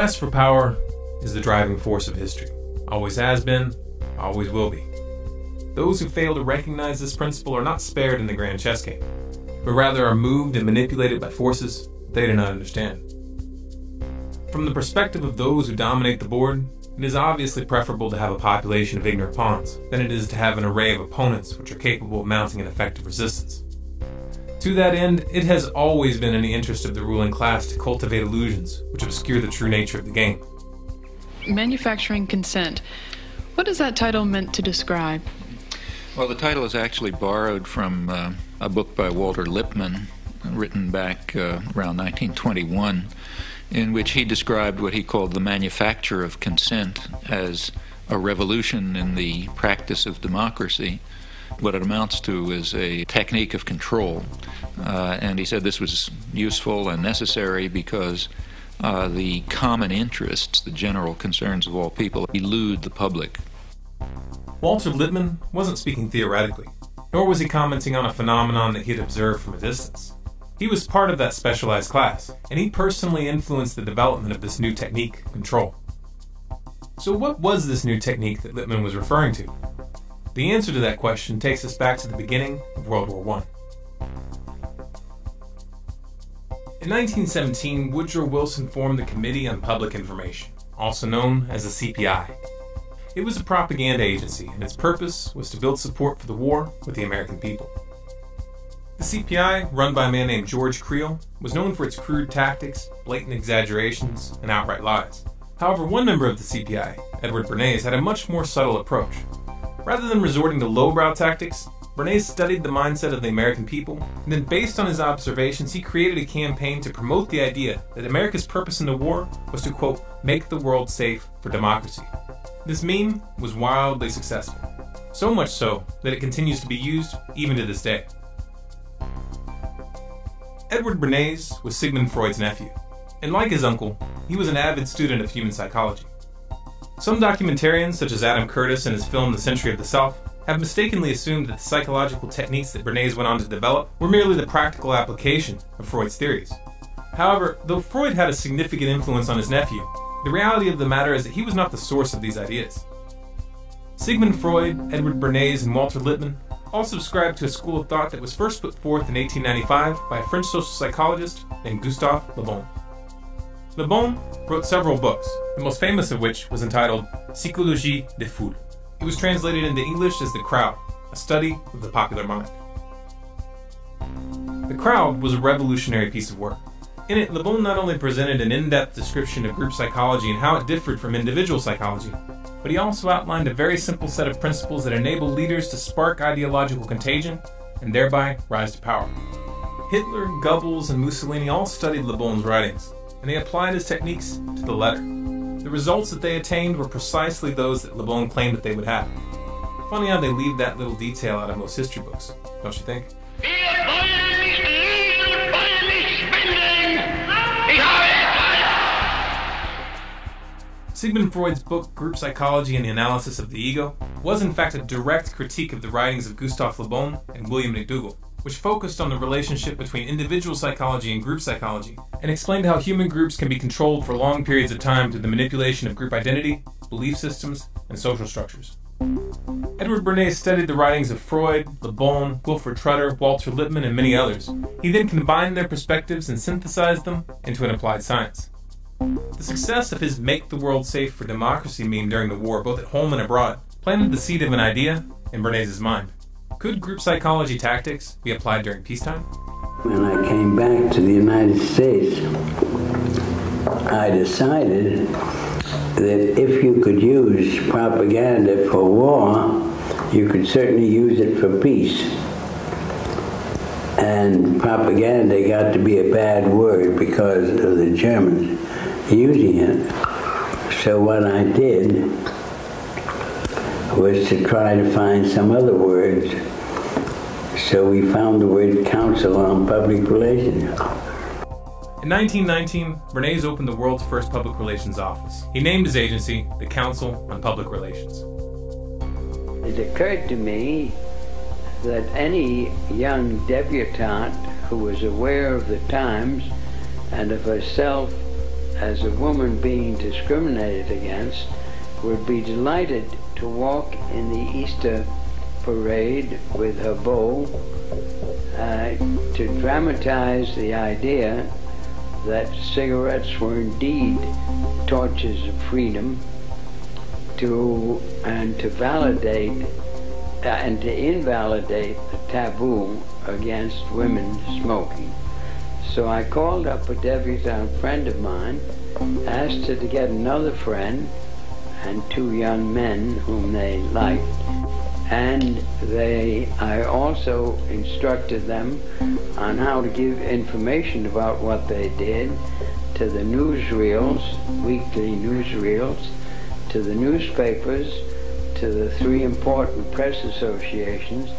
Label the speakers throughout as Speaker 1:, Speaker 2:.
Speaker 1: quest for power is the driving force of history. Always has been, always will be. Those who fail to recognize this principle are not spared in the grand chess game, but rather are moved and manipulated by forces they do not understand. From the perspective of those who dominate the board, it is obviously preferable to have a population of ignorant pawns than it is to have an array of opponents which are capable of mounting an effective resistance. To that end, it has always been in the interest of the ruling class to cultivate illusions which obscure the true nature of the game.
Speaker 2: Manufacturing consent. What is that title meant to describe?
Speaker 3: Well, the title is actually borrowed from a book by Walter Lippmann, written back around 1921, in which he described what he called the manufacture of consent as a revolution in the practice of democracy. What it amounts to is a technique of control. And he said this was useful and necessary because the common interests, the general concerns of all people, elude the public.
Speaker 1: Walter Lippmann wasn't speaking theoretically, nor was he commenting on a phenomenon that he had observed from a distance. He was part of that specialized class, and he personally influenced the development of this new technique, control. So what was this new technique that Lippmann was referring to? The answer to that question takes us back to the beginning of World War I. In 1917, Woodrow Wilson formed the Committee on Public Information, also known as the CPI. It was a propaganda agency, and its purpose was to build support for the war with the American people. The CPI, run by a man named George Creel, was known for its crude tactics, blatant exaggerations, and outright lies. However, one member of the CPI, Edward Bernays, had a much more subtle approach. Rather than resorting to lowbrow tactics, Bernays studied the mindset of the American people, and then based on his observations, he created a campaign to promote the idea that America's purpose in the war was to, quote, make the world safe for democracy. This meme was wildly successful, so much so that it continues to be used even to this day. Edward Bernays was Sigmund Freud's nephew, and like his uncle, he was an avid student of human psychology. Some documentarians, such as Adam Curtis in his film The Century of the Self, have mistakenly assumed that the psychological techniques that Bernays went on to develop were merely the practical application of Freud's theories. However, though Freud had a significant influence on his nephew, the reality of the matter is that he was not the source of these ideas. Sigmund Freud, Edward Bernays, and Walter Lippmann all subscribed to a school of thought that was first put forth in 1895 by a French social psychologist named Gustave Le Bon. Le Bon wrote several books, the most famous of which was entitled Psychologie des Foules. It was translated into English as The Crowd, a study of the popular mind. The Crowd was a revolutionary piece of work. In it, Le Bon not only presented an in-depth description of group psychology and how it differed from individual psychology, but he also outlined a very simple set of principles that enable leaders to spark ideological contagion and thereby rise to power. Hitler, Goebbels, and Mussolini all studied Le Bon's writings, and they applied his techniques to the letter. The results that they attained were precisely those that Le Bon claimed that they would have. Funny how they leave that little detail out of most history books, don't you think? Sigmund Freud's book, Group Psychology and the Analysis of the Ego, was in fact a direct critique of the writings of Gustave Le Bon and William McDougall, which focused on the relationship between individual psychology and group psychology, and explained how human groups can be controlled for long periods of time through the manipulation of group identity, belief systems, and social structures. Edward Bernays studied the writings of Freud, Le Bon, Wilfred Trutter, Walter Lippmann, and many others. He then combined their perspectives and synthesized them into an applied science. The success of his Make the World Safe for Democracy meme during the war, both at home and abroad, planted the seed of an idea in Bernays' mind. Could group psychology tactics be applied during peacetime?
Speaker 4: When I came back to the United States, I decided that if you could use propaganda for war, you could certainly use it for peace. And propaganda got to be a bad word because of the Germans using it. So what I did was to try to find some other words. So we found the word Council on Public Relations.
Speaker 1: In 1919, Bernays opened the world's first public relations office. He named his agency the Council on Public Relations.
Speaker 4: It occurred to me that any young debutante who was aware of the times and of herself as a woman being discriminated against, would be delighted to walk in the Easter parade with her bow to dramatize the idea that cigarettes were indeed torches of freedom, and to validate and to invalidate the taboo against women smoking. So I called up a debutante friend of mine, asked her to get another friend and two young men whom they liked, and I also instructed them on how to give information about what they did to the newsreels, weekly newsreels, to the newspapers, to the three important press associations,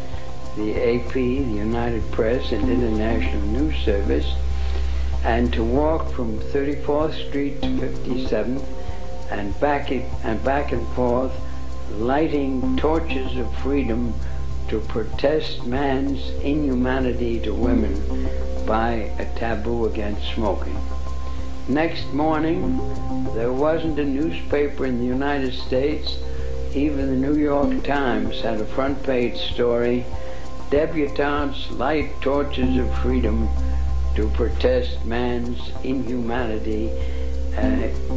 Speaker 4: the AP, the United Press, and International News Service, and to walk from 34th Street to 57th and back and forth, lighting torches of freedom to protest man's inhumanity to women by a taboo against smoking. Next morning, there wasn't a newspaper in the United States, even the New York Times had a front page story, "Debutantes light torches of freedom to protest man's inhumanity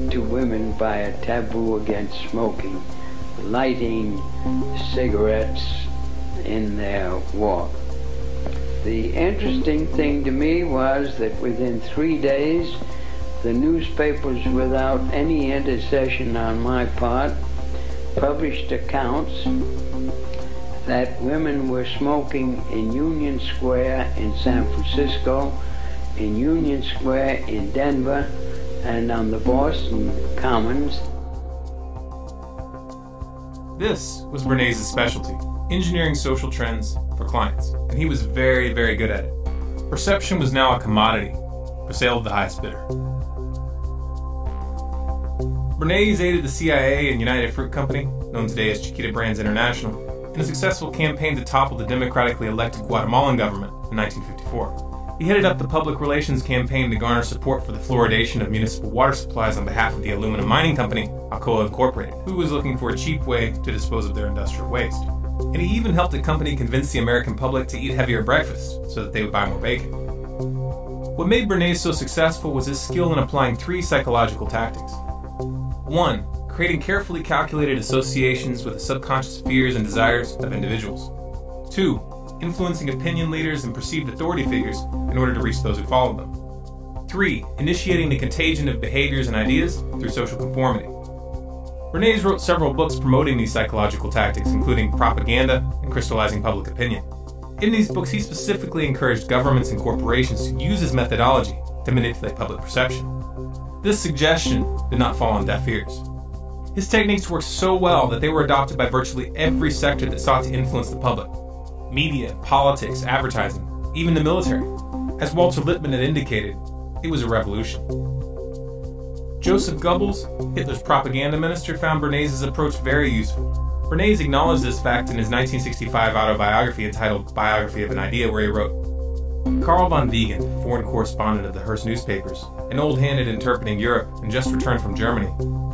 Speaker 4: to women by a taboo against smoking," lighting cigarettes in their walk. The interesting thing to me was that within 3 days, the newspapers, without any intercession on my part, published accounts that women were smoking in Union Square in San Francisco, in Union Square in Denver, and on the Boston Commons.
Speaker 1: This was Bernays' specialty, engineering social trends for clients, and he was very, very good at it. Perception was now a commodity, for sale to the highest bidder. Bernays aided the CIA and United Fruit Company, known today as Chiquita Brands International, in a successful campaign to topple the democratically elected Guatemalan government in 1954. He headed up the public relations campaign to garner support for the fluoridation of municipal water supplies on behalf of the aluminum mining company, Alcoa Incorporated, who was looking for a cheap way to dispose of their industrial waste. And he even helped the company convince the American public to eat heavier breakfast so that they would buy more bacon. What made Bernays so successful was his skill in applying 3 psychological tactics. 1. Creating carefully calculated associations with the subconscious fears and desires of individuals. 2. Influencing opinion leaders and perceived authority figures in order to reach those who follow them. 3. Initiating the contagion of behaviors and ideas through social conformity. Bernays wrote several books promoting these psychological tactics, including Propaganda and Crystallizing Public Opinion. In these books, he specifically encouraged governments and corporations to use his methodology to manipulate public perception. This suggestion did not fall on deaf ears. His techniques worked so well that they were adopted by virtually every sector that sought to influence the public. Media, politics, advertising, even the military. As Walter Lippmann had indicated, it was a revolution. Joseph Goebbels, Hitler's propaganda minister, found Bernays' approach very useful. Bernays acknowledged this fact in his 1965 autobiography entitled Biography of an Idea, where he wrote, "Carl von Wiegand, foreign correspondent of the Hearst newspapers, an old hand at interpreting Europe and just returned from Germany,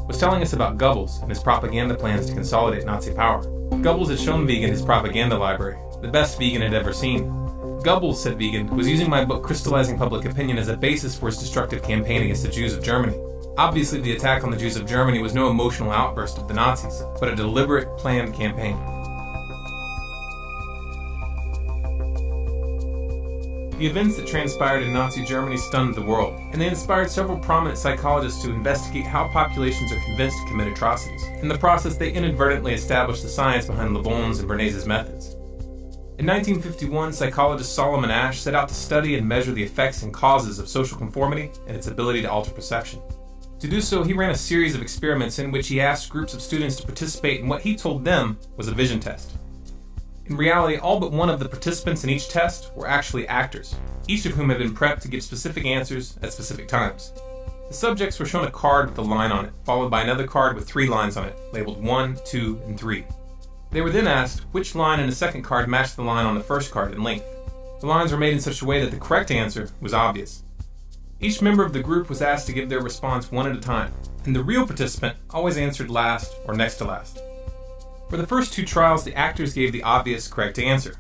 Speaker 1: was telling us about Goebbels and his propaganda plans to consolidate Nazi power. Goebbels had shown Wiegand his propaganda library, the best Wiegand had ever seen. Goebbels, said Wiegand, was using my book Crystallizing Public Opinion as a basis for his destructive campaign against the Jews of Germany. Obviously, the attack on the Jews of Germany was no emotional outburst of the Nazis, but a deliberate, planned campaign." The events that transpired in Nazi Germany stunned the world, and they inspired several prominent psychologists to investigate how populations are convinced to commit atrocities. In the process, they inadvertently established the science behind Le Bon's and Bernays' methods. In 1951, psychologist Solomon Asch set out to study and measure the effects and causes of social conformity and its ability to alter perception. To do so, he ran a series of experiments in which he asked groups of students to participate in what he told them was a vision test. In reality, all but one of the participants in each test were actually actors, each of whom had been prepped to give specific answers at specific times. The subjects were shown a card with a line on it, followed by another card with 3 lines on it, labeled 1, 2, and 3. They were then asked which line in the second card matched the line on the first card in length. The lines were made in such a way that the correct answer was obvious. Each member of the group was asked to give their response one at a time, and the real participant always answered last or next to last. For the first 2 trials, the actors gave the obvious correct answer.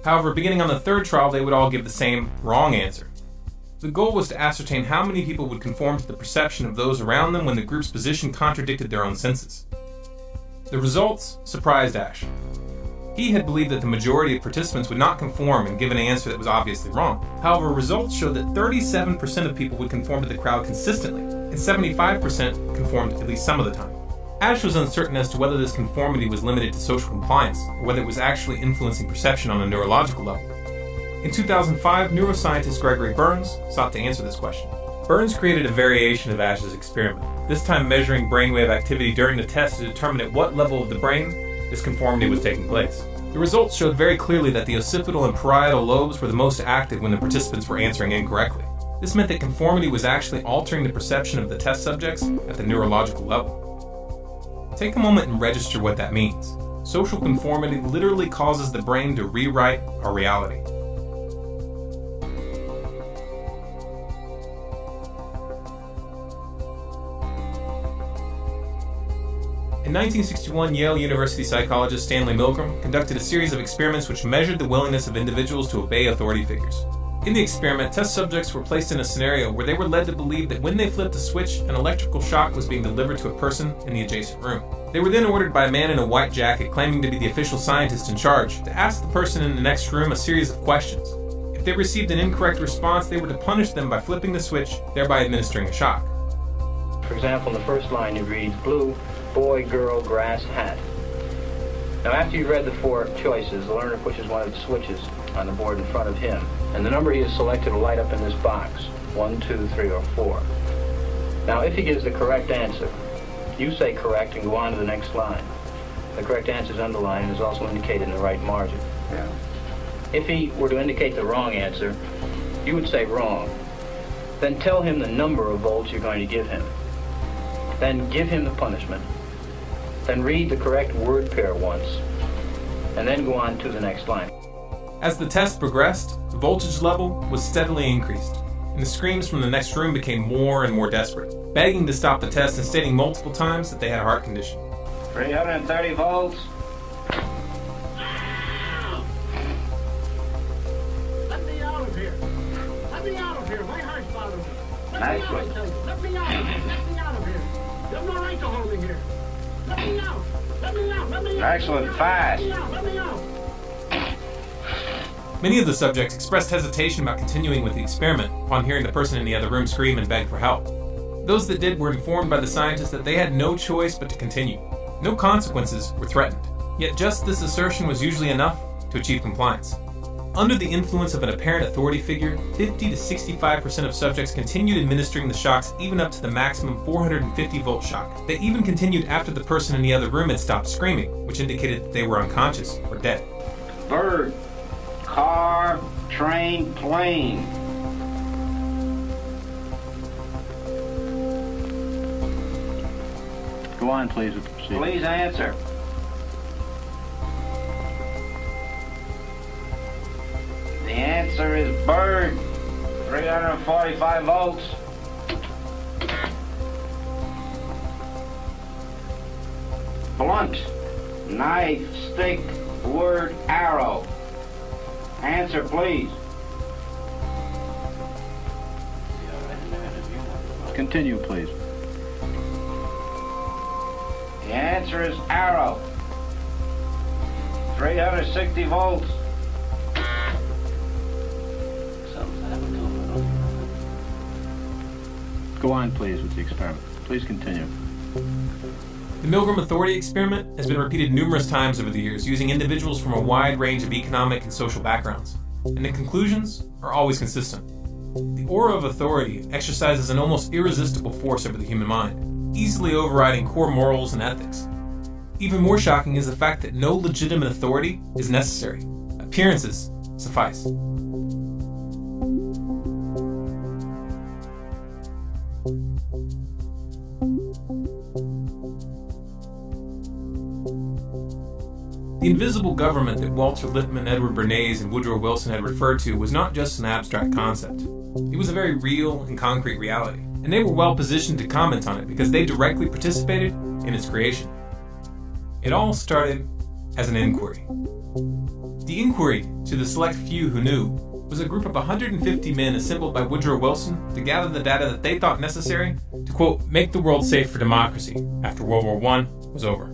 Speaker 1: However, beginning on the 3rd trial, they would all give the same wrong answer. The goal was to ascertain how many people would conform to the perception of those around them when the group's position contradicted their own senses. The results surprised Ash. He had believed that the majority of participants would not conform and give an answer that was obviously wrong. However, results showed that 37% of people would conform to the crowd consistently, and 75% conformed at least some of the time. Ash was uncertain as to whether this conformity was limited to social compliance, or whether it was actually influencing perception on a neurological level. In 2005, neuroscientist Gregory Burns sought to answer this question. Burns created a variation of Ash's experiment, this time measuring brainwave activity during the test to determine at what level of the brain this conformity was taking place. The results showed very clearly that the occipital and parietal lobes were the most active when the participants were answering incorrectly. This meant that conformity was actually altering the perception of the test subjects at the neurological level. Take a moment and register what that means. Social conformity literally causes the brain to rewrite our reality. In 1961, Yale University psychologist Stanley Milgram conducted a series of experiments which measured the willingness of individuals to obey authority figures. In the experiment, test subjects were placed in a scenario where they were led to believe that when they flipped a switch, an electrical shock was being delivered to a person in the adjacent room. They were then ordered by a man in a white jacket claiming to be the official scientist in charge to ask the person in the next room a series of questions. If they received an incorrect response, they were to punish them by flipping the switch, thereby administering a shock.
Speaker 5: For example, in the first line it reads, blue, boy, girl, grass, hat. Now after you've read the 4 choices, the learner pushes one of the switches on the board in front of him, and the number he has selected will light up in this box, 1, 2, 3, or 4. Now if he gives the correct answer, you say correct and go on to the next line. The correct answer is underlined and is also indicated in the right margin. Yeah. If he were to indicate the wrong answer, you would say wrong. Then tell him the number of volts you're going to give him. Then give him the punishment. Then read the correct word pair once, and then go on to the next line.
Speaker 1: As the test progressed, the voltage level was steadily increased, and the screams from the next room became more and more desperate, begging to stop the test and stating multiple times that they had a heart condition.
Speaker 5: 330 volts.
Speaker 6: Let me out of here. Let me out of here. My heart's bothering me.
Speaker 5: Let me out of here.
Speaker 6: Let me out of here. Let me out of here. You have no right to hold me here. Let me out. Let me out. Let me out.
Speaker 5: Excellent. Fast.
Speaker 6: Let me out. Let me out.
Speaker 1: Many of the subjects expressed hesitation about continuing with the experiment upon hearing the person in the other room scream and beg for help. Those that did were informed by the scientists that they had no choice but to continue. No consequences were threatened, yet just this assertion was usually enough to achieve compliance. Under the influence of an apparent authority figure, 50 to 65% of subjects continued administering the shocks even up to the maximum 450-volt shock. They even continued after the person in the other room had stopped screaming, which indicated that they were unconscious or dead.
Speaker 5: Bird, car, train, plane.
Speaker 7: Go on, please, with the procedure.
Speaker 5: Please answer. The answer is bird, 345 volts. Blunt, knife, stick, word, arrow. Answer, please.
Speaker 7: Continue, please.
Speaker 5: The answer is arrow, 360 volts.
Speaker 7: Go on, please, with the experiment. Please continue.
Speaker 1: The Milgram Authority experiment has been repeated numerous times over the years using individuals from a wide range of economic and social backgrounds, and the conclusions are always consistent. The aura of authority exercises an almost irresistible force over the human mind, easily overriding core morals and ethics. Even more shocking is the fact that no legitimate authority is necessary. Appearances suffice. The invisible government that Walter Lippmann, Edward Bernays, and Woodrow Wilson had referred to was not just an abstract concept. It was a very real and concrete reality, and they were well positioned to comment on it because they directly participated in its creation. It all started as an inquiry. The inquiry, to the select few who knew, was a group of 150 men assembled by Woodrow Wilson to gather the data that they thought necessary to, quote, make the world safe for democracy after World War I was over.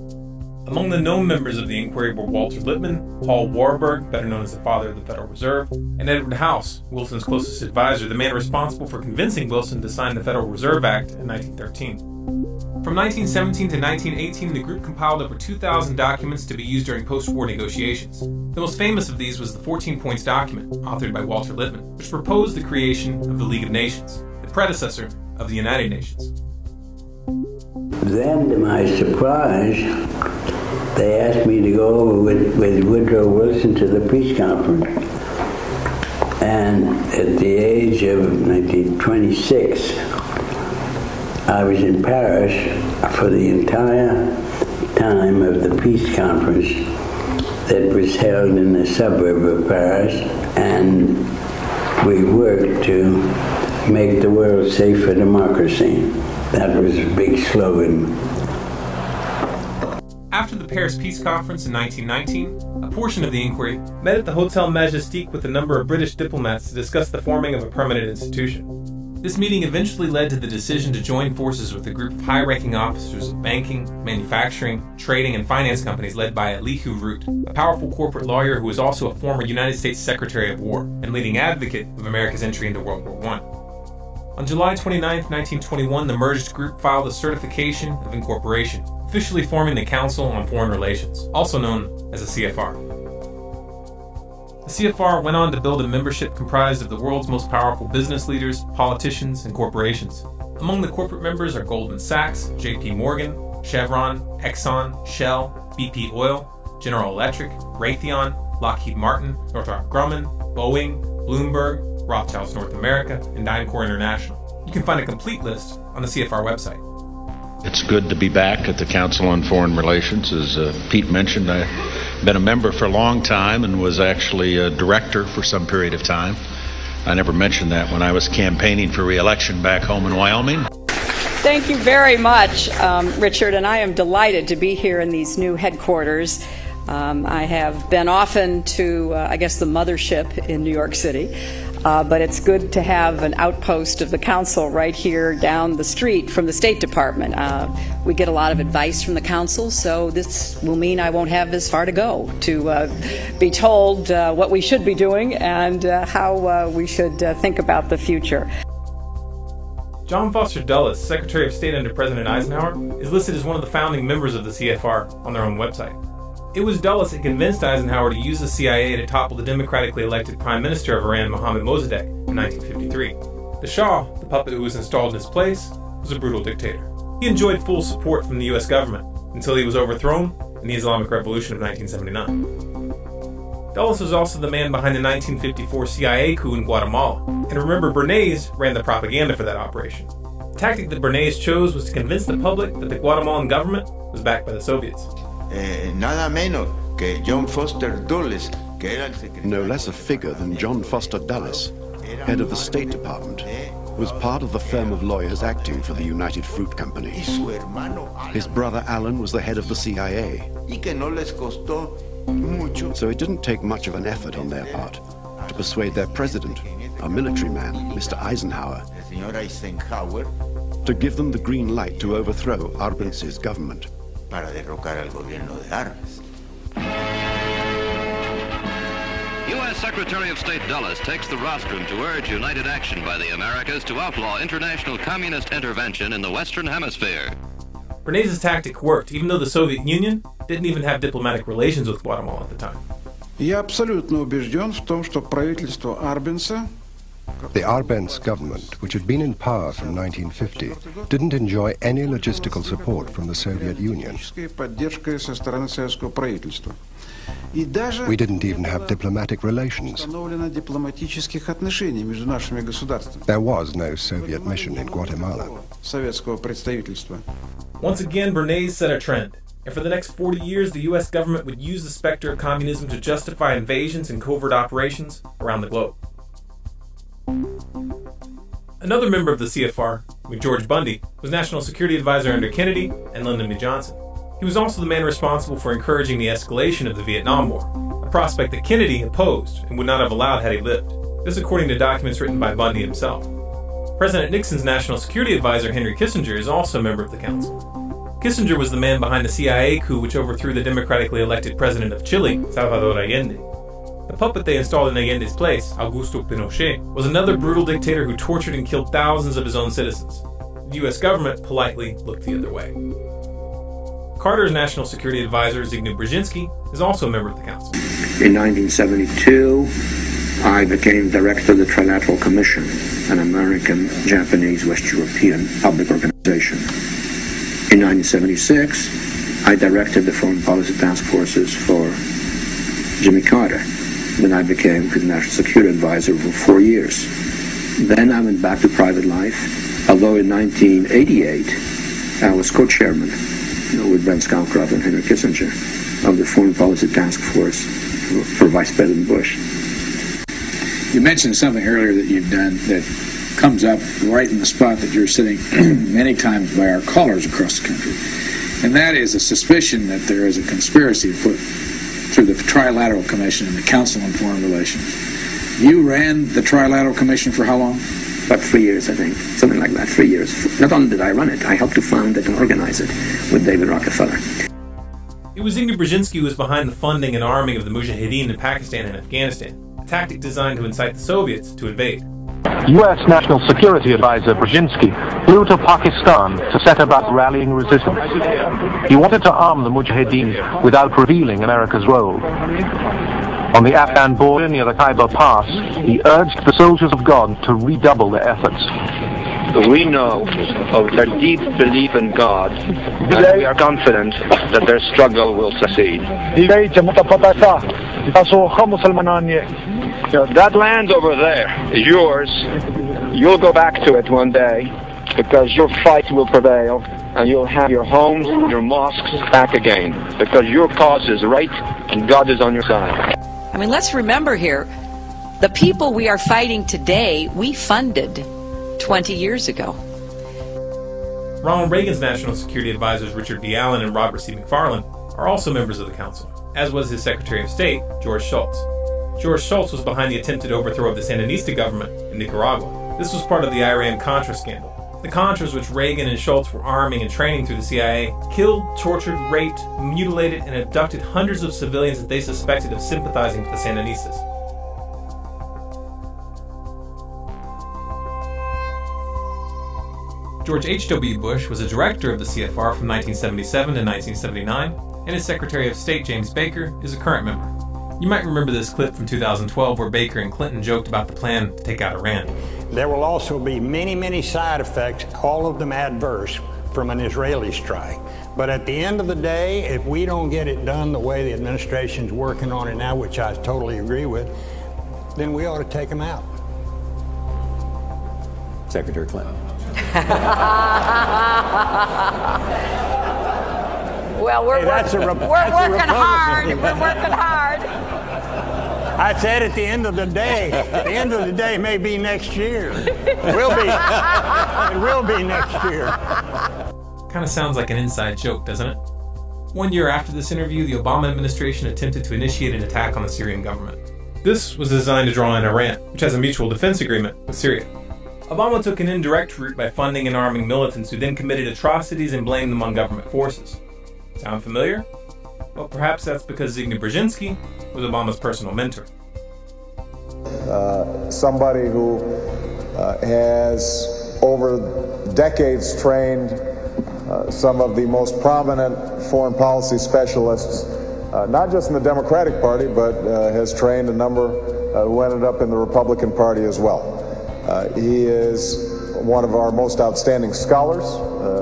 Speaker 1: Among the known members of the inquiry were Walter Lippmann, Paul Warburg, better known as the father of the Federal Reserve, and Edward House, Wilson's closest advisor, the man responsible for convincing Wilson to sign the Federal Reserve Act in 1913. From 1917 to 1918, the group compiled over 2,000 documents to be used during post-war negotiations. The most famous of these was the 14 Points document, authored by Walter Lippmann, which proposed the creation of the League of Nations, the predecessor of the United Nations.
Speaker 4: Then, to my surprise, they asked me to go over with Woodrow Wilson to the peace conference. And at the age of 26, I was in Paris for the entire time of the peace conference that was held in the suburb of Paris, and we worked to make the world safe for democracy. That was a big slogan.
Speaker 1: After the Paris Peace Conference in 1919, a portion of the inquiry met at the Hotel Majestic with a number of British diplomats to discuss the forming of a permanent institution. This meeting eventually led to the decision to join forces with a group of high-ranking officers of banking, manufacturing, trading, and finance companies led by Elihu Root, a powerful corporate lawyer who was also a former United States Secretary of War and leading advocate of America's entry into World War I. On July 29, 1921, the merged group filed a certification of incorporation, officially forming the Council on Foreign Relations, also known as the CFR. The CFR went on to build a membership comprised of the world's most powerful business leaders, politicians, and corporations. Among the corporate members are Goldman Sachs, JP Morgan, Chevron, Exxon, Shell, BP Oil, General Electric, Raytheon, Lockheed Martin, Northrop Grumman, Boeing, Bloomberg, Rothschilds North America, and DynCorp International. You can find a complete list on the CFR website.
Speaker 7: It's good to be back at the Council on Foreign Relations. As Pete mentioned, I've been a member for a long time and was actually a director for some period of time. I never mentioned that when I was campaigning for re-election back home in Wyoming.
Speaker 8: Thank you very much, Richard, and I am delighted to be here in these new headquarters. I have been often to, I guess, the mothership in New York City. But it's good to have an outpost of the council right here down the street from the State Department. We get a lot of advice from the council, so this will mean I won't have as far to go to be told what we should be doing and how we should think about the future.
Speaker 1: John Foster Dulles, Secretary of State under President Eisenhower, is listed as one of the founding members of the CFR on their own website. It was Dulles that convinced Eisenhower to use the CIA to topple the democratically elected Prime Minister of Iran, Mohammad Mossadegh, in 1953. The Shah, the puppet who was installed in his place, was a brutal dictator. He enjoyed full support from the U.S. government until he was overthrown in the Islamic Revolution of 1979. Dulles was also the man behind the 1954 CIA coup in Guatemala, and remember, Bernays ran the propaganda for that operation. The tactic that Bernays chose was to convince the public that the Guatemalan government was backed by the Soviets.
Speaker 9: Nada menos que John Foster Dulles, que era el secretario.
Speaker 10: No less a figure than John Foster Dulles, head of the State Department, was part of the firm of lawyers acting for the United Fruit Company. His brother Alan was the head of the CIA. So it didn't take much of an effort on their part to persuade their president, a military man, Mr. Eisenhower, to give them the green light to overthrow Arbenzi's government.
Speaker 9: Para derrocar al gobierno de Arbenz.
Speaker 11: U.S. Secretary of State Dulles takes the rostrum to urge united action by the Americas to outlaw international communist intervention in the Western Hemisphere.
Speaker 1: Bernays' tactic worked, even though the Soviet Union didn't even have diplomatic relations with Guatemala at the time.
Speaker 12: Я абсолютно убежден в том, что правительство Арбенца
Speaker 13: The Arbenz government, which had been in power from 1950, didn't enjoy any logistical support from the Soviet Union. We didn't even have diplomatic relations. There was no Soviet mission in Guatemala.
Speaker 1: Once again, Bernays set a trend, and for the next 40 years, the U.S. government would use the specter of communism to justify invasions and covert operations around the globe. Another member of the CFR, George Bundy, was National Security Advisor under Kennedy and Lyndon B. Johnson. He was also the man responsible for encouraging the escalation of the Vietnam War, a prospect that Kennedy opposed and would not have allowed had he lived. This according to documents written by Bundy himself. President Nixon's National Security Advisor Henry Kissinger is also a member of the council. Kissinger was the man behind the CIA coup which overthrew the democratically elected president of Chile, Salvador Allende. The puppet they installed in Allende's place, Augusto Pinochet, was another brutal dictator who tortured and killed thousands of his own citizens. The U.S. government politely looked the other way. Carter's National Security Advisor, Zbigniew Brzezinski, is also a member of the council.
Speaker 14: In 1972, I became director of the Trilateral Commission, an American, Japanese, West European public organization. In 1976, I directed the Foreign Policy Task Forces for Jimmy Carter. Then I became his National Security Advisor for 4 years. Then I went back to private life, although in 1988, I was co-chairman with Ben Scowcroft and Henry Kissinger of the Foreign Policy Task Force for Vice President Bush.
Speaker 15: You mentioned something earlier that you've done that comes up right in the spot that you're sitting many times by our callers across the country, and that is a suspicion that there is a conspiracy afoot through the Trilateral Commission and the Council on Foreign Relations. You ran the Trilateral Commission for how long?
Speaker 14: About 3 years, I think. Something like that, 3 years. Not only did I run it, I helped to found it and organize it with David Rockefeller.
Speaker 1: It was Zbigniew Brzezinski who was behind the funding and arming of the Mujahideen in Pakistan and Afghanistan, a tactic designed to incite the Soviets to invade.
Speaker 16: U.S. National Security Advisor Brzezinski flew to Pakistan to set about rallying resistance. He wanted to arm the Mujahideen without revealing America's role. On the Afghan border near the Khyber Pass, he urged the soldiers of God to redouble their efforts.
Speaker 17: We know of their deep belief in God, and we are confident that their struggle will succeed. That land over there is yours. You'll go back to it one day because your fight will prevail and you'll have your homes, your mosques back again because your cause is right and God is on your side.
Speaker 8: I mean, let's remember here, the people we are fighting today, we funded 20 years ago.
Speaker 1: Ronald Reagan's National Security Advisors Richard B. Allen and Robert C. McFarlane are also members of the council, as was his Secretary of State, George Shultz. George Shultz was behind the attempted overthrow of the Sandinista government in Nicaragua. This was part of the Iran-Contra scandal. The Contras, which Reagan and Shultz were arming and training through the CIA, killed, tortured, raped, mutilated, and abducted hundreds of civilians that they suspected of sympathizing with the Sandinistas. George H.W. Bush was a director of the CFR from 1977 to 1979, and his Secretary of State, James Baker, is a current member. You might remember this clip from 2012 where Baker and Clinton joked about the plan to take out Iran.
Speaker 18: There will also be many, many side effects, all of them adverse, from an Israeli strike. But at the end of the day, if we don't get it done the way the administration's working on it now, which I totally agree with, then we ought to take them out.
Speaker 19: Secretary Clinton.
Speaker 8: Well, we're working hard. We're working hard.
Speaker 18: I said at the end of the day may be next year. It will be next year.
Speaker 1: Kind of sounds like an inside joke, doesn't it? 1 year after this interview, the Obama administration attempted to initiate an attack on the Syrian government. This was designed to draw in Iran, which has a mutual defense agreement with Syria. Obama took an indirect route by funding and arming militants who then committed atrocities and blamed them on government forces. Sound familiar? Well, perhaps that's because Zbigniew Brzezinski was Obama's personal mentor.
Speaker 20: Somebody who has over decades trained some of the most prominent foreign policy specialists, not just in the Democratic Party, but has trained a number who ended up in the Republican Party as well. He is one of our most outstanding scholars,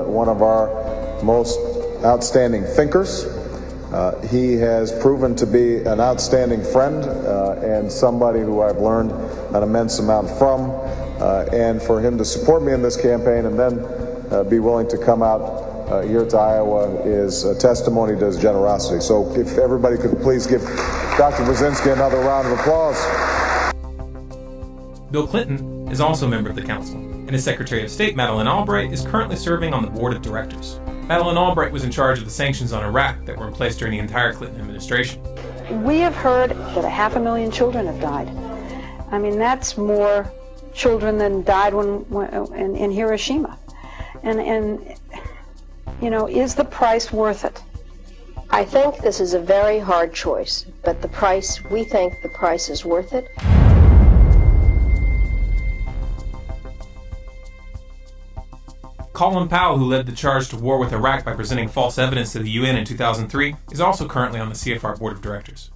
Speaker 20: one of our most outstanding thinkers. He has proven to be an outstanding friend and somebody who I've learned an immense amount from. And for him to support me in this campaign and then be willing to come out here to Iowa is a testimony to his generosity. So if everybody could please give Dr. Brzezinski another round of applause.
Speaker 1: Bill Clinton is also a member of the council. and his Secretary of State, Madeleine Albright, is currently serving on the board of directors. Madeleine Albright was in charge of the sanctions on Iraq that were in place during the entire Clinton administration.
Speaker 19: We have heard that 500,000 children have died. I mean, that's more children than died in Hiroshima. And you know, is the price worth it?
Speaker 21: I think this is a very hard choice, but we think the price is worth it.
Speaker 1: Colin Powell, who led the charge to war with Iraq by presenting false evidence to the UN in 2003, is also currently on the CFR board of directors.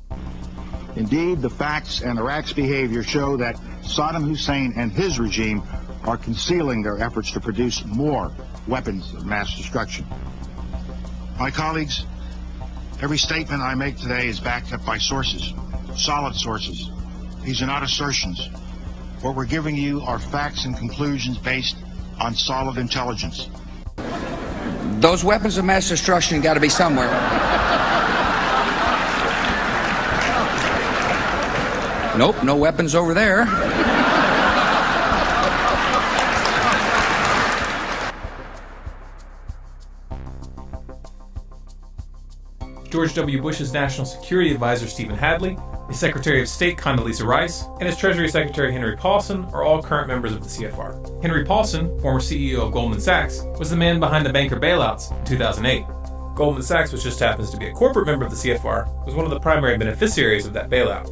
Speaker 22: Indeed, the facts and Iraq's behavior show that Saddam Hussein and his regime are concealing their efforts to produce more weapons of mass destruction. My colleagues, every statement I make today is backed up by sources, solid sources. These are not assertions. What we're giving you are facts and conclusions based on solid intelligence.
Speaker 23: Those weapons of mass destruction got to be somewhere. Nope, no weapons over there.
Speaker 1: George W. Bush's National Security Advisor Stephen Hadley, his Secretary of State Condoleezza Rice, and his Treasury Secretary Henry Paulson are all current members of the CFR. Henry Paulson, former CEO of Goldman Sachs, was the man behind the banker bailouts in 2008. Goldman Sachs, which just happens to be a corporate member of the CFR, was one of the primary beneficiaries of that bailout.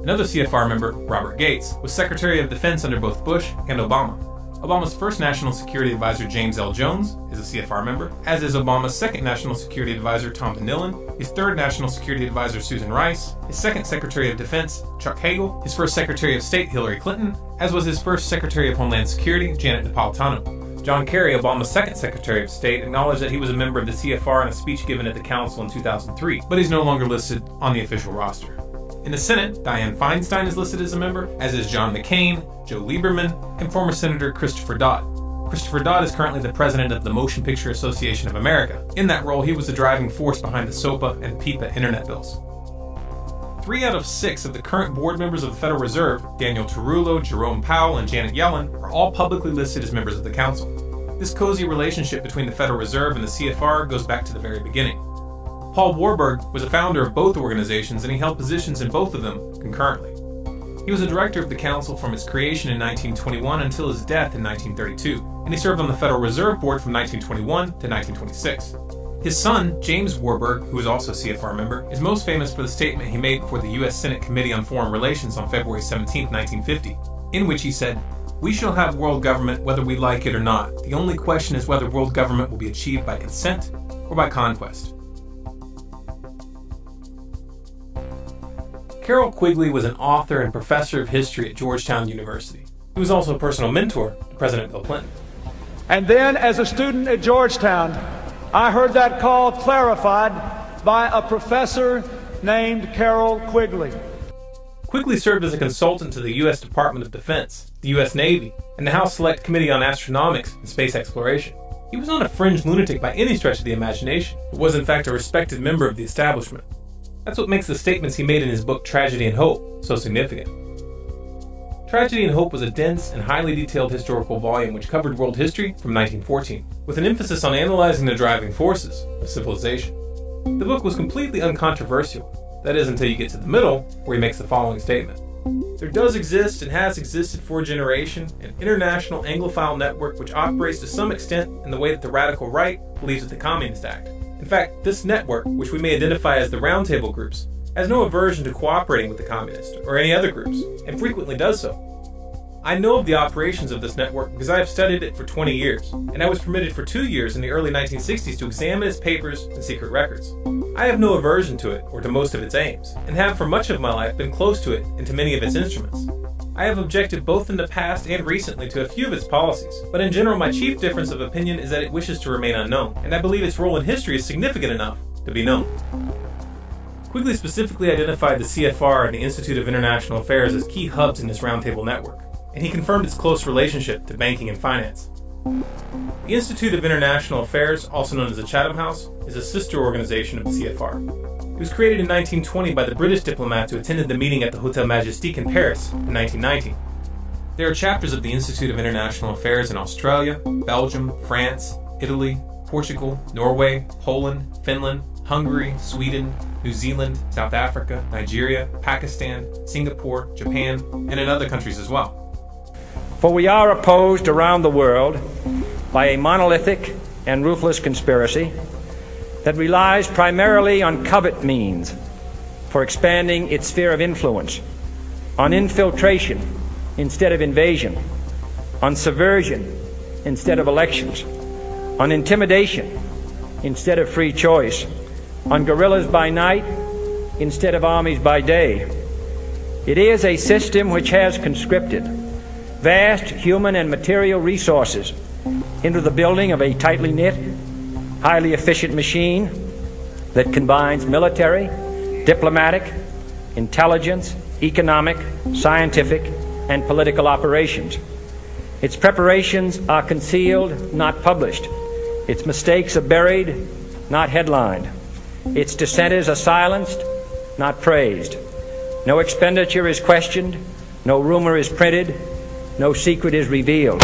Speaker 1: Another CFR member, Robert Gates, was Secretary of Defense under both Bush and Obama. Obama's first National Security Advisor, James L. Jones, is a CFR member, as is Obama's second National Security Advisor, Tom DeNillen, his third National Security Advisor, Susan Rice, his second Secretary of Defense, Chuck Hagel, his first Secretary of State, Hillary Clinton, as was his first Secretary of Homeland Security, Janet Napolitano. John Kerry, Obama's second Secretary of State, acknowledged that he was a member of the CFR in a speech given at the Council in 2003, but he's no longer listed on the official roster. In the Senate, Dianne Feinstein is listed as a member, as is John McCain, Joe Lieberman, and former Senator Christopher Dodd. Christopher Dodd is currently the president of the Motion Picture Association of America. In that role, he was the driving force behind the SOPA and PIPA internet bills. 3 out of 6 of the current board members of the Federal Reserve, Daniel Tarullo, Jerome Powell, and Janet Yellen, are all publicly listed as members of the Council. This cozy relationship between the Federal Reserve and the CFR goes back to the very beginning. Paul Warburg was a founder of both organizations, and he held positions in both of them concurrently. He was a director of the Council from its creation in 1921 until his death in 1932, and he served on the Federal Reserve Board from 1921 to 1926. His son, James Warburg, who is also a CFR member, is most famous for the statement he made before the U.S. Senate Committee on Foreign Relations on February 17, 1950, in which he said, "We shall have world government whether we like it or not. The only question is whether world government will be achieved by consent or by conquest." Carroll Quigley was an author and professor of history at Georgetown University. He was also a personal mentor to President Bill Clinton.
Speaker 24: And then, as a student at Georgetown, I heard that call clarified by a professor named Carroll Quigley.
Speaker 1: Quigley served as a consultant to the U.S. Department of Defense, the U.S. Navy, and the House Select Committee on Astronomics and Space Exploration. He was not a fringe lunatic by any stretch of the imagination, but was in fact a respected member of the establishment. That's what makes the statements he made in his book Tragedy and Hope so significant. Tragedy and Hope was a dense and highly detailed historical volume which covered world history from 1914, with an emphasis on analyzing the driving forces of civilization. The book was completely uncontroversial, that is until you get to the middle, where he makes the following statement. There does exist and has existed for a generation an international Anglophile network which operates to some extent in the way that the radical right believes with the Communist Act. In fact, this network, which we may identify as the Roundtable groups, has no aversion to cooperating with the communists or any other groups, and frequently does so. I know of the operations of this network because I have studied it for 20 years, and I was permitted for 2 years in the early 1960s to examine its papers and secret records. I have no aversion to it or to most of its aims, and have for much of my life been close to it and to many of its instruments. I have objected both in the past and recently to a few of its policies, but in general my chief difference of opinion is that it wishes to remain unknown, and I believe its role in history is significant enough to be known. Quigley specifically identified the CFR and the Institute of International Affairs as key hubs in this roundtable network, and he confirmed its close relationship to banking and finance. The Institute of International Affairs, also known as the Chatham House, is a sister organization of the CFR. It was created in 1920 by the British diplomats who attended the meeting at the Hotel Majestic in Paris in 1919. There are chapters of the Institute of International Affairs in Australia, Belgium, France, Italy, Portugal, Norway, Poland, Finland, Hungary, Sweden, New Zealand, South Africa, Nigeria, Pakistan, Singapore, Japan, and in other countries as well.
Speaker 2: For we are opposed around the world by a monolithic and ruthless conspiracy that relies primarily on covert means for expanding its sphere of influence, on infiltration instead of invasion, on subversion instead of elections, on intimidation instead of free choice, on guerrillas by night instead of armies by day. It is a system which has conscripted vast human and material resources into the building of a tightly knit, highly efficient machine that combines military, diplomatic, intelligence, economic, scientific, and political operations. Its preparations are concealed, not published. Its mistakes are buried, not headlined. Its dissenters are silenced, not praised. No expenditure is questioned, no rumor is printed, no secret is revealed.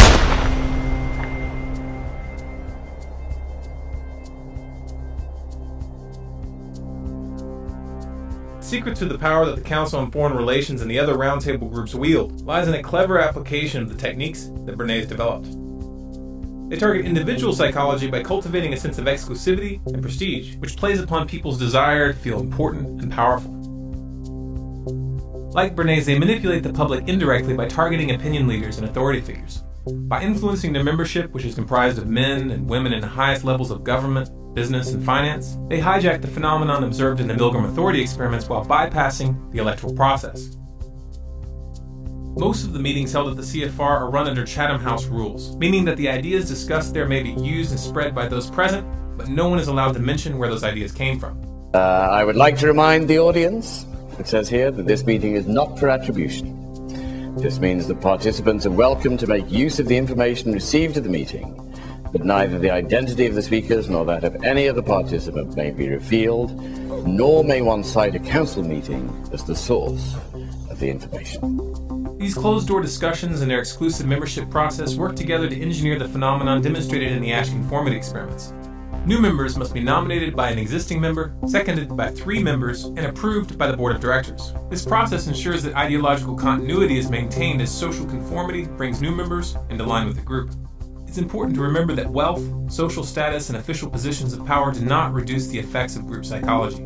Speaker 1: The secret to the power that the Council on Foreign Relations and the other roundtable groups wield lies in a clever application of the techniques that Bernays developed. They target individual psychology by cultivating a sense of exclusivity and prestige, which plays upon people's desire to feel important and powerful. Like Bernays, they manipulate the public indirectly by targeting opinion leaders and authority figures. By influencing their membership, which is comprised of men and women in the highest levels of government, business, and finance, they hijack the phenomenon observed in the Milgram authority experiments while bypassing the electoral process. Most of the meetings held at the CFR are run under Chatham House rules, meaning that the ideas discussed there may be used and spread by those present, but no one is allowed to mention where those ideas came from.
Speaker 3: I would like to remind the audience, it says here, that this meeting is not for attribution. This means that participants are welcome to make use of the information received at the meeting, but neither the identity of the speakers nor that of any other participant may be revealed, nor may one cite a council meeting as the source of the information.
Speaker 1: These closed-door discussions and their exclusive membership process work together to engineer the phenomenon demonstrated in the Ash Conformity experiments. New members must be nominated by an existing member, seconded by 3 members, and approved by the board of directors. This process ensures that ideological continuity is maintained as social conformity brings new members into line with the group. It's important to remember that wealth, social status, and official positions of power do not reduce the effects of group psychology.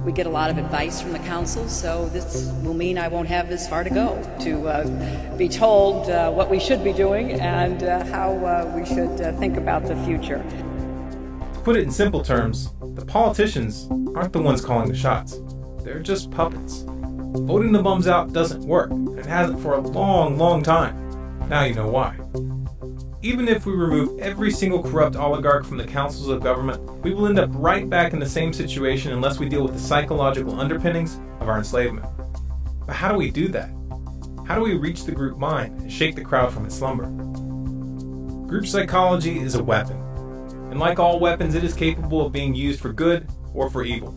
Speaker 8: We get a lot of advice from the council, so this will mean I won't have as far to go to be told what we should be doing and how we should think about the future.
Speaker 1: To put it in simple terms, the politicians aren't the ones calling the shots. They're just puppets. Voting the bums out doesn't work, and it hasn't for a long, long time. Now you know why. Even if we remove every single corrupt oligarch from the councils of government, we will end up right back in the same situation unless we deal with the psychological underpinnings of our enslavement. But how do we do that? How do we reach the group mind and shake the crowd from its slumber? Group psychology is a weapon, and like all weapons, it is capable of being used for good or for evil.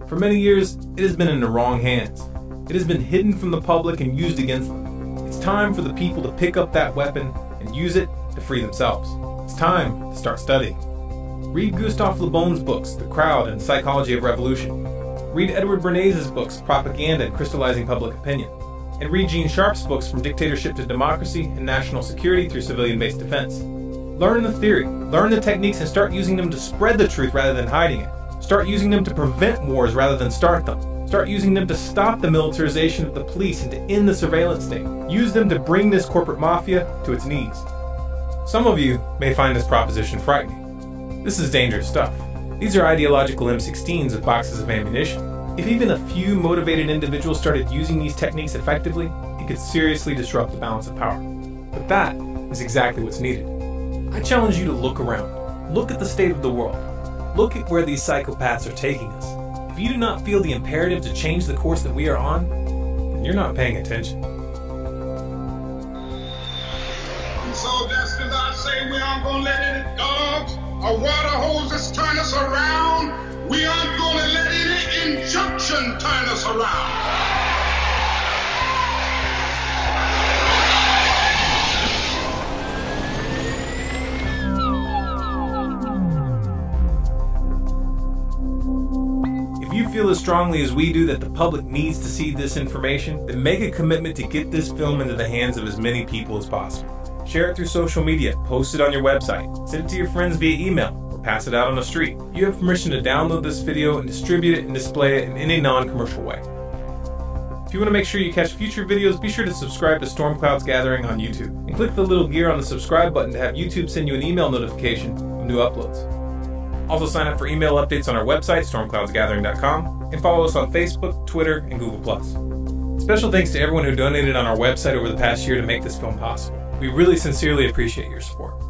Speaker 1: For many years, it has been in the wrong hands. It has been hidden from the public and used against them. It's time for the people to pick up that weapon and use it to free themselves. It's time to start studying. Read Gustave Le Bon's books, The Crowd and Psychology of Revolution. Read Edward Bernays' books, Propaganda and Crystallizing Public Opinion. And read Gene Sharp's books, From Dictatorship to Democracy and National Security Through Civilian-Based Defense. Learn the theory, learn the techniques, and start using them to spread the truth rather than hiding it. Start using them to prevent wars rather than start them. Start using them to stop the militarization of the police and to end the surveillance state. Use them to bring this corporate mafia to its knees. Some of you may find this proposition frightening. This is dangerous stuff. These are ideological M16s with boxes of ammunition. If even a few motivated individuals started using these techniques effectively, it could seriously disrupt the balance of power. But that is exactly what's needed. I challenge you to look around. Look at the state of the world. Look at where these psychopaths are taking us. If you do not feel the imperative to change the course that we are on, then you're not paying attention.
Speaker 5: So just as I say, we aren't going to let any dogs or water hoses turn us around, we aren't going to let any injunction turn us around.
Speaker 1: feel as strongly as we do that the public needs to see this information, then make a commitment to get this film into the hands of as many people as possible. Share it through social media, post it on your website, send it to your friends via email, or pass it out on the street. You have permission to download this video and distribute it and display it in any non-commercial way. If you want to make sure you catch future videos, be sure to subscribe to Storm Clouds Gathering on YouTube, and click the little gear on the subscribe button to have YouTube send you an email notification of new uploads. Also sign up for email updates on our website, stormcloudsgathering.com, and follow us on Facebook, Twitter, and Google+. Special thanks to everyone who donated on our website over the past year to make this film possible. We really sincerely appreciate your support.